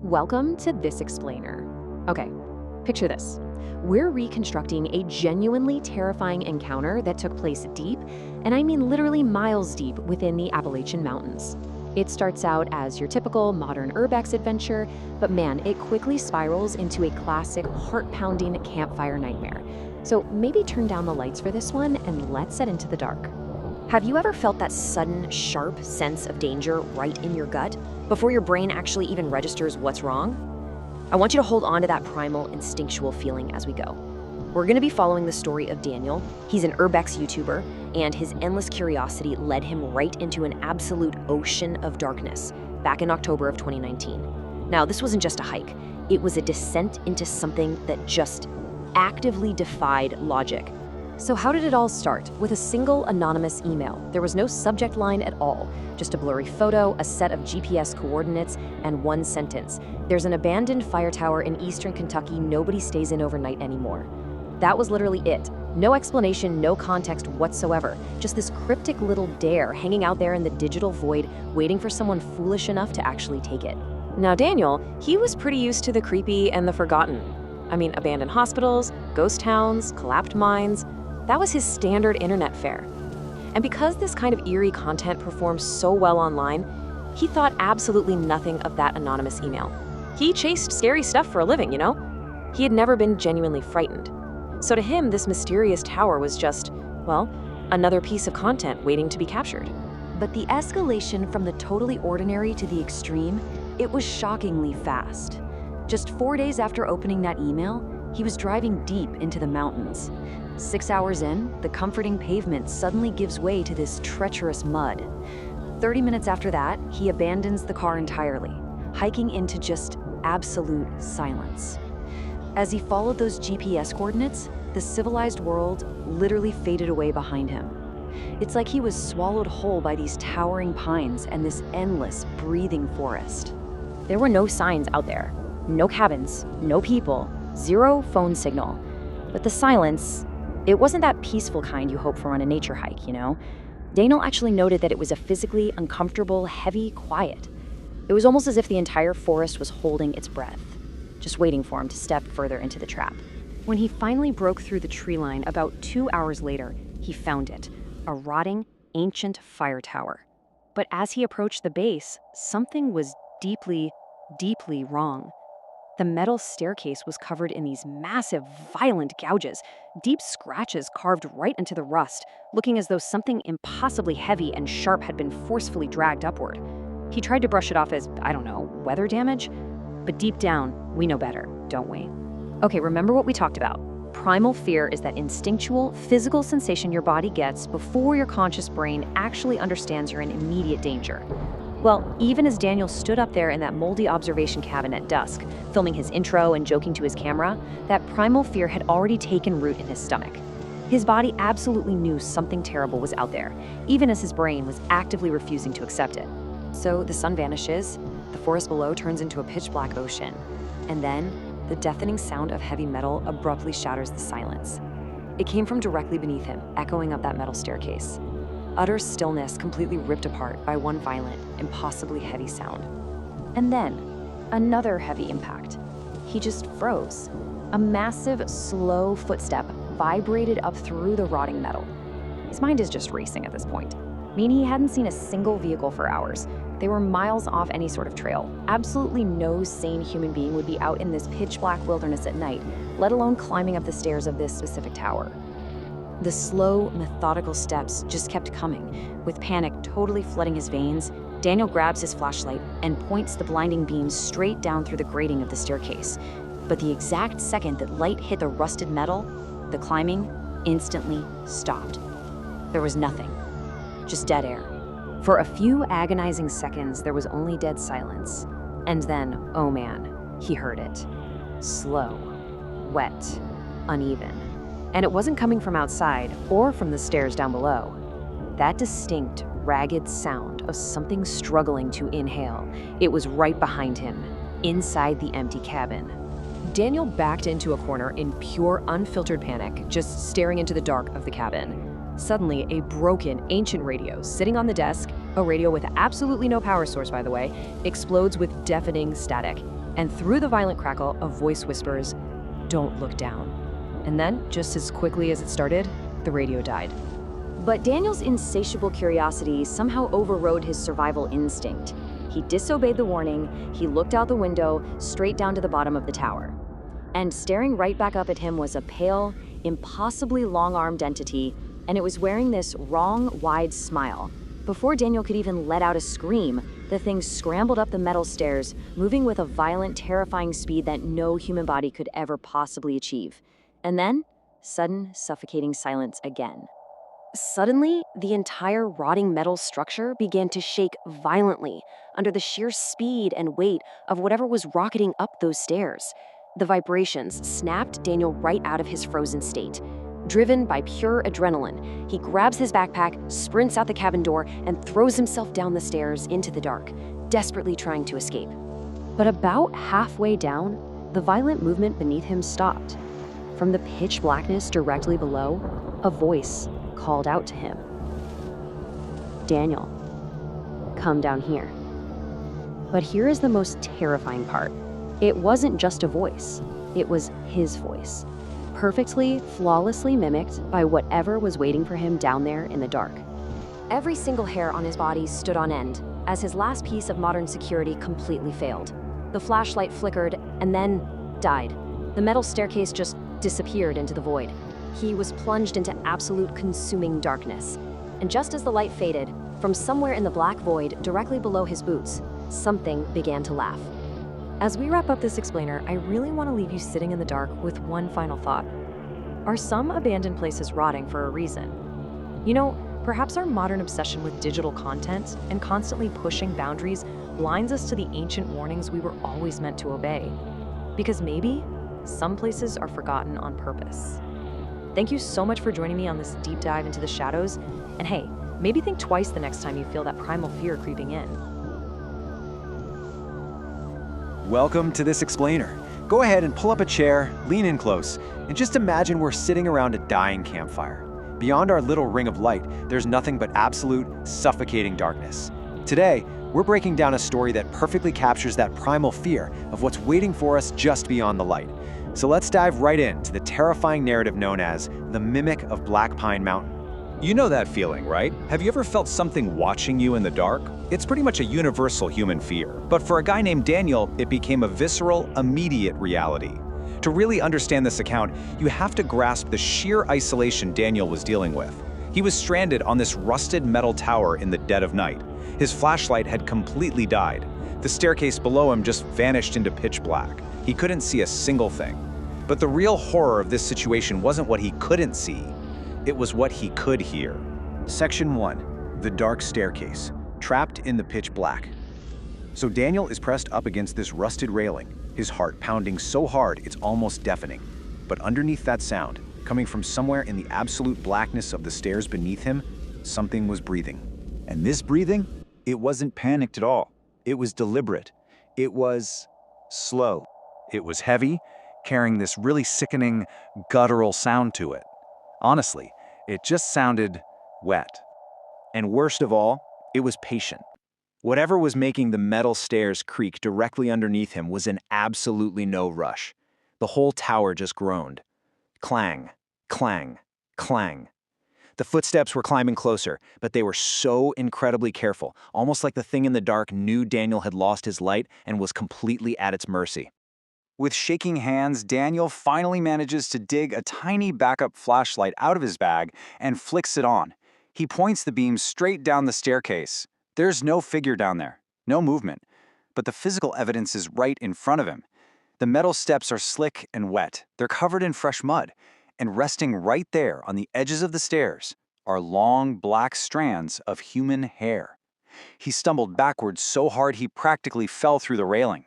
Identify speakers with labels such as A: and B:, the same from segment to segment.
A: Welcome to This Explainer. Okay, picture this. We're reconstructing a genuinely terrifying encounter that took place deep, and I mean literally miles deep, within the Appalachian Mountains. It starts out as your typical modern urbex adventure, but man, it quickly spirals into a classic heart-pounding campfire nightmare. So maybe turn down the lights for this one and let's set into the dark.
B: Have you ever felt that sudden, sharp sense of danger right in your gut before your brain actually even registers what's wrong? I want you to hold on to that primal, instinctual feeling as we go. We're going to be following the story of Daniel. He's an urbex YouTuber, and his endless curiosity led him right into an absolute ocean of darkness back in October of 2019. Now, this wasn't just a hike. It was a descent into something that just actively defied logic.
A: So how did it all start? With a single anonymous email. There was no subject line at all, just a blurry photo, a set of GPS coordinates, and one sentence. There's an abandoned fire tower in eastern Kentucky nobody stays in overnight anymore. That was literally it. No explanation, no context whatsoever. Just this cryptic little dare hanging out there in the digital void, waiting for someone foolish enough to actually take it. Now Daniel, he was pretty used to the creepy and the forgotten. I mean, abandoned hospitals, ghost towns, collapsed mines. That was his standard internet fare. And because this kind of eerie content performs so well online, he thought absolutely nothing of that anonymous email. He chased scary stuff for a living, you know? He had never been genuinely frightened. So to him, this mysterious tower was just, well, another piece of content waiting to be captured. But the escalation from the totally ordinary to the extreme, it was shockingly fast. Just 4 days after opening that email, he was driving deep into the mountains. 6 hours in, the comforting pavement suddenly gives way to this treacherous mud. 30 minutes after that, he abandons the car entirely, hiking into just absolute silence. As he followed those GPS coordinates, the civilized world literally faded away behind him. It's like he was swallowed whole by these towering pines and this endless, breathing forest.
B: There were no signs out there. No cabins, no people, zero phone signal. But the silence, it wasn't that peaceful kind you hope for on a nature hike, you know? Daniel actually noted that it was a physically uncomfortable, heavy quiet. It was almost as if the entire forest was holding its breath, just waiting for him to step further into the trap.
A: When he finally broke through the tree line about 2 hours later, he found it, a rotting, ancient fire tower. But as he approached the base, something was deeply, deeply wrong. The metal staircase was covered in these massive, violent gouges, deep scratches carved right into the rust, looking as though something impossibly heavy and sharp had been forcefully dragged upward. He tried to brush it off as, I don't know, weather damage? But deep down, we know better, don't we? Okay, remember what we talked about. Primal fear is that instinctual, physical sensation your body gets before your conscious brain actually understands you're in immediate danger. Well, even as Daniel stood up there in that moldy observation cabin at dusk, filming his intro and joking to his camera, that primal fear had already taken root in his stomach. His body absolutely knew something terrible was out there, even as his brain was actively refusing to accept it. So the sun vanishes, the forest below turns into a pitch-black ocean, and then the deafening sound of heavy metal abruptly shatters the silence. It came from directly beneath him, echoing up that metal staircase. Utter stillness completely ripped apart by one violent, impossibly heavy sound. And then, another heavy impact. He just froze. A massive, slow footstep vibrated up through the rotting metal. His mind is just racing at this point. I mean, he hadn't seen a single vehicle for hours. They were miles off any sort of trail. Absolutely no sane human being would be out in this pitch-black wilderness at night, let alone climbing up the stairs of this specific tower. The slow, methodical steps just kept coming. With panic totally flooding his veins, Daniel grabs his flashlight and points the blinding beam straight down through the grating of the staircase. But the exact second that light hit the rusted metal, the climbing instantly stopped. There was nothing, just dead air. For a few agonizing seconds, there was only dead silence. And then, oh man, he heard it. Slow, wet, uneven. And it wasn't coming from outside or from the stairs down below. That distinct, ragged sound of something struggling to inhale, it was right behind him, inside the empty cabin. Daniel backed into a corner in pure, unfiltered panic, just staring into the dark of the cabin. Suddenly, a broken, ancient radio sitting on the desk, a radio with absolutely no power source, by the way, explodes with deafening static. And through the violent crackle, a voice whispers, "Don't look down." And then, just as quickly as it started, the radio died.
B: But Daniel's insatiable curiosity somehow overrode his survival instinct. He disobeyed the warning, he looked out the window, straight down to the bottom of the tower. And staring right back up at him was a pale, impossibly long-armed entity, and it was wearing this wrong, wide smile. Before Daniel could even let out a scream, the thing scrambled up the metal stairs, moving with a violent, terrifying speed that no human body could ever possibly achieve. And then, sudden, suffocating silence again. Suddenly, the entire rotting metal structure began to shake violently under the sheer speed and weight of whatever was rocketing up those stairs. The vibrations snapped Daniel right out of his frozen state. Driven by pure adrenaline, he grabs his backpack, sprints out the cabin door, and throws himself down the stairs into the dark, desperately trying to escape. But about halfway down, the violent movement beneath him stopped. From the pitch blackness directly below, a voice called out to him. "Daniel, come down here." But here is the most terrifying part. It wasn't just a voice, it was his voice, perfectly, flawlessly mimicked by whatever was waiting for him down there in the dark. Every single hair on his body stood on end, as his last piece of modern security completely failed. The flashlight flickered and then died. The metal staircase just disappeared into the void. He was plunged into absolute consuming darkness. And just as the light faded, from somewhere in the black void directly below his boots, something began to laugh. As we wrap up this explainer, I really want to leave you sitting in the dark with one final thought. Are some abandoned places rotting for a reason? You know, perhaps our modern obsession with digital content and constantly pushing boundaries blinds us to the ancient warnings we were always meant to obey. Because maybe some places are forgotten on purpose. Thank you so much for joining me on this deep dive into the shadows. And hey, maybe think twice the next time you feel that primal fear creeping in.
C: Welcome to this explainer. Go ahead and pull up a chair, lean in close, and just imagine we're sitting around a dying campfire. Beyond our little ring of light, there's nothing but absolute, suffocating darkness. Today, we're breaking down a story that perfectly captures that primal fear of what's waiting for us just beyond the light. So let's dive right into the terrifying narrative known as the Mimic of Black Pine Mountain.
D: You know that feeling, right? Have you ever felt something watching you in the dark? It's pretty much a universal human fear. But for a guy named Daniel, it became a visceral, immediate reality. To really understand this account, you have to grasp the sheer isolation Daniel was dealing with. He was stranded on this rusted metal tower in the dead of night. His flashlight had completely died. The staircase below him just vanished into pitch black. He couldn't see a single thing. But the real horror of this situation wasn't what he couldn't see. It was what he could hear.
C: Section 1. The Dark Staircase. Trapped in the pitch black. So Daniel is pressed up against this rusted railing, his heart pounding so hard it's almost deafening. But underneath that sound, coming from somewhere in the absolute blackness of the stairs beneath him, something was breathing.
E: And this breathing, it wasn't panicked at all. It was deliberate. It was slow.
F: It was heavy, carrying this really sickening, guttural sound to it. Honestly, it just sounded wet.
C: And worst of all, it was patient. Whatever was making the metal stairs creak directly underneath him was in absolutely no rush. The whole tower just groaned. Clang, clang, clang. The footsteps were climbing closer, but they were so incredibly careful, almost like the thing in the dark knew Daniel had lost his light and was completely at its mercy.
E: With shaking hands, Daniel finally manages to dig a tiny backup flashlight out of his bag and flicks it on. He points the beam straight down the staircase. There's no figure down there, no movement, but the physical evidence is right in front of him. The metal steps are slick and wet. They're covered in fresh mud, and resting right there on the edges of the stairs are long black strands of human hair. He stumbled backwards so hard he practically fell through the railing.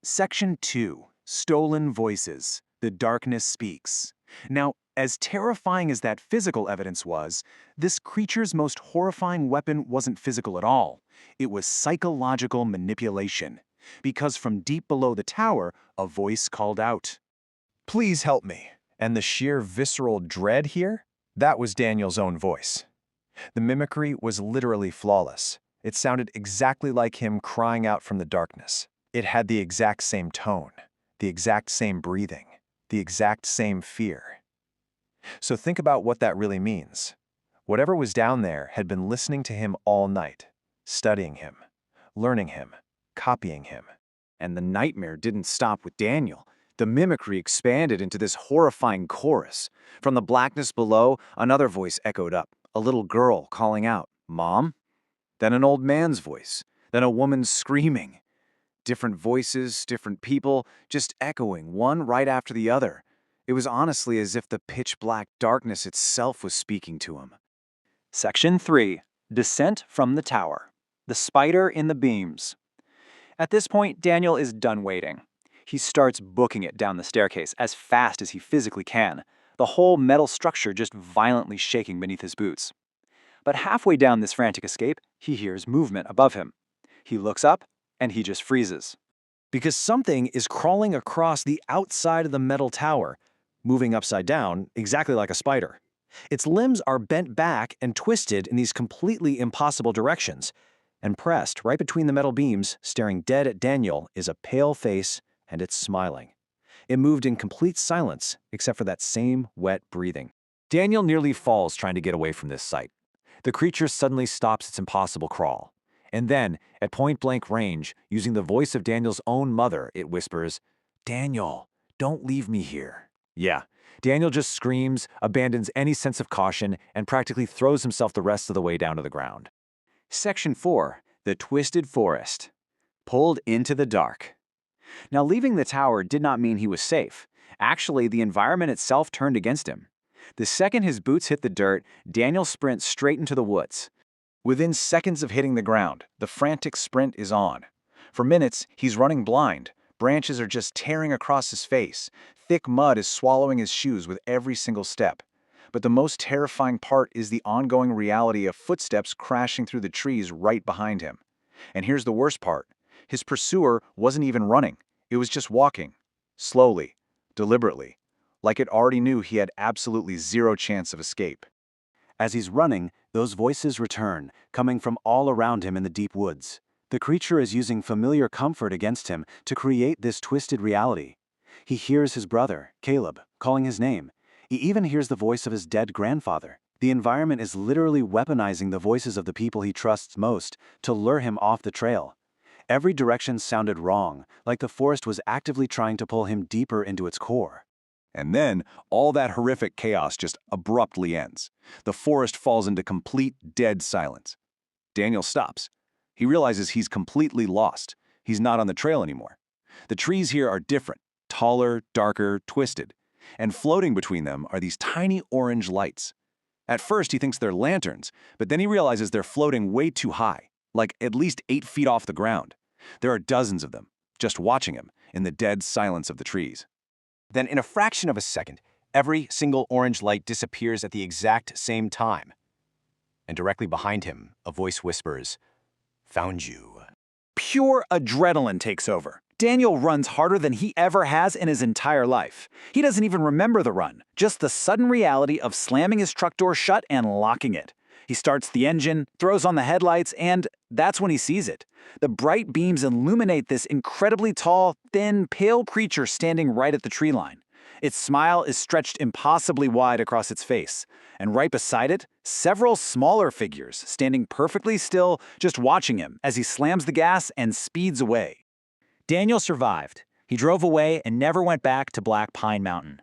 C: Section 2. Stolen Voices. The Darkness Speaks. Now, as terrifying as that physical evidence was, this creature's most horrifying weapon wasn't physical at all. It was psychological manipulation. Because from deep below the tower, a voice called out, "Please help me." And the sheer visceral dread here, that was Daniel's own voice. The mimicry was literally flawless. It sounded exactly like him crying out from the darkness. It had the exact same tone, the exact same breathing, the exact same fear. So think about what that really means. Whatever was down there had been listening to him all night, studying him, learning him, copying him.
E: And the nightmare didn't stop with Daniel. The mimicry expanded into this horrifying chorus. From the blackness below, another voice echoed up, a little girl calling out, "Mom?" Then an old man's voice, then a woman screaming. Different voices, different people, just echoing, one right after the other. It was honestly as if the pitch-black darkness itself was speaking to him.
D: Section 3. Descent from the Tower. The Spider in the Beams. At this point, Daniel is done waiting. He starts booking it down the staircase as fast as he physically can, the whole metal structure just violently shaking beneath his boots. But halfway down this frantic escape, he hears movement above him. He looks up, and he just freezes.
C: Because something is crawling across the outside of the metal tower, moving upside down, exactly like a spider. Its limbs are bent back and twisted in these completely impossible directions. And pressed right between the metal beams, staring dead at Daniel, is a pale face, and it's smiling. It moved in complete silence, except for that same wet breathing.
E: Daniel nearly falls trying to get away from this sight. The creature suddenly stops its impossible crawl. And then, at point-blank range, using the voice of Daniel's own mother, it whispers, "Daniel, don't leave me here." Yeah, Daniel just screams, abandons any sense of caution, and practically throws himself the rest of the way down to the ground. Section 4. The Twisted Forest. Pulled into the dark. Now, leaving the tower did not mean he was safe. Actually, the environment itself turned against him. The second his boots hit the dirt, Daniel sprints straight into the woods. Within seconds of hitting the ground, the frantic sprint is on. For minutes, he's running blind. Branches are just tearing across his face. Thick mud is swallowing his shoes with every single step. But the most terrifying part is the ongoing reality of footsteps crashing through the trees right behind him. And here's the worst part. His pursuer wasn't even running. It was just walking. Slowly. Deliberately. Like it already knew he had absolutely zero chance of escape.
C: As he's running, those voices return, coming from all around him in the deep woods. The creature is using familiar comfort against him to create this twisted reality. He hears his brother, Caleb, calling his name. He even hears the voice of his dead grandfather. The environment is literally weaponizing the voices of the people he trusts most to lure him off the trail. Every direction sounded wrong, like the forest was actively trying to pull him deeper into its core.
D: And then, all that horrific chaos just abruptly ends. The forest falls into complete dead silence. Daniel stops. He realizes he's completely lost. He's not on the trail anymore. The trees here are different, taller, darker, twisted. And floating between them are these tiny orange lights. At first, he thinks they're lanterns, but then he realizes they're floating way too high, like at least 8 feet off the ground. There are dozens of them, just watching him in the dead silence of the trees.
C: Then, in a fraction of a second, every single orange light disappears at the exact same time. And directly behind him, a voice whispers, "Found you."
D: Pure adrenaline takes over. Daniel runs harder than he ever has in his entire life. He doesn't even remember the run, just the sudden reality of slamming his truck door shut and locking it. He starts the engine, throws on the headlights, and that's when he sees it. The bright beams illuminate this incredibly tall, thin, pale creature standing right at the tree line. Its smile is stretched impossibly wide across its face, and right beside it, several smaller figures standing perfectly still, just watching him as he slams the gas and speeds away. Daniel survived. He drove away and never went back to Black Pine Mountain.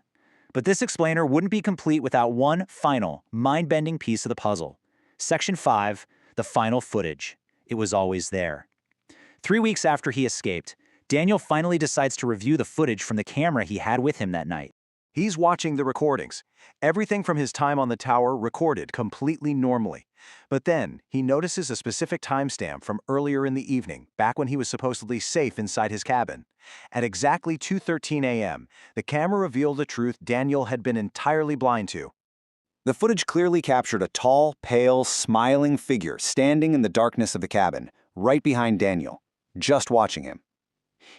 D: But this explainer wouldn't be complete without one final, mind-bending piece of the puzzle. Section 5, the final footage. It was always there. 3 weeks after he escaped, Daniel finally decides to review the footage from the camera he had with him that night.
C: He's watching the recordings. Everything from his time on the tower recorded completely normally. But then, he notices a specific timestamp from earlier in the evening, back when he was supposedly safe inside his cabin. At exactly 2:13 a.m., the camera revealed a truth Daniel had been entirely blind to.
D: The footage clearly captured a tall, pale, smiling figure standing in the darkness of the cabin, right behind Daniel, just watching him.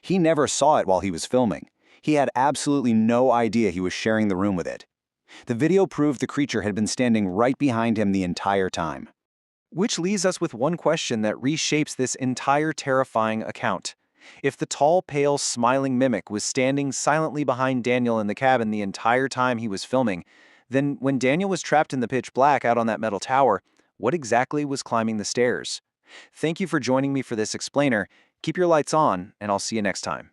D: He never saw it while he was filming. He had absolutely no idea he was sharing the room with it. The video proved the creature had been standing right behind him the entire time.
C: Which leaves us with one question that reshapes this entire terrifying account. If the tall, pale, smiling mimic was standing silently behind Daniel in the cabin the entire time he was filming, then when Daniel was trapped in the pitch black out on that metal tower, what exactly was climbing the stairs? Thank you for joining me for this explainer. Keep your lights on, and I'll see you next time.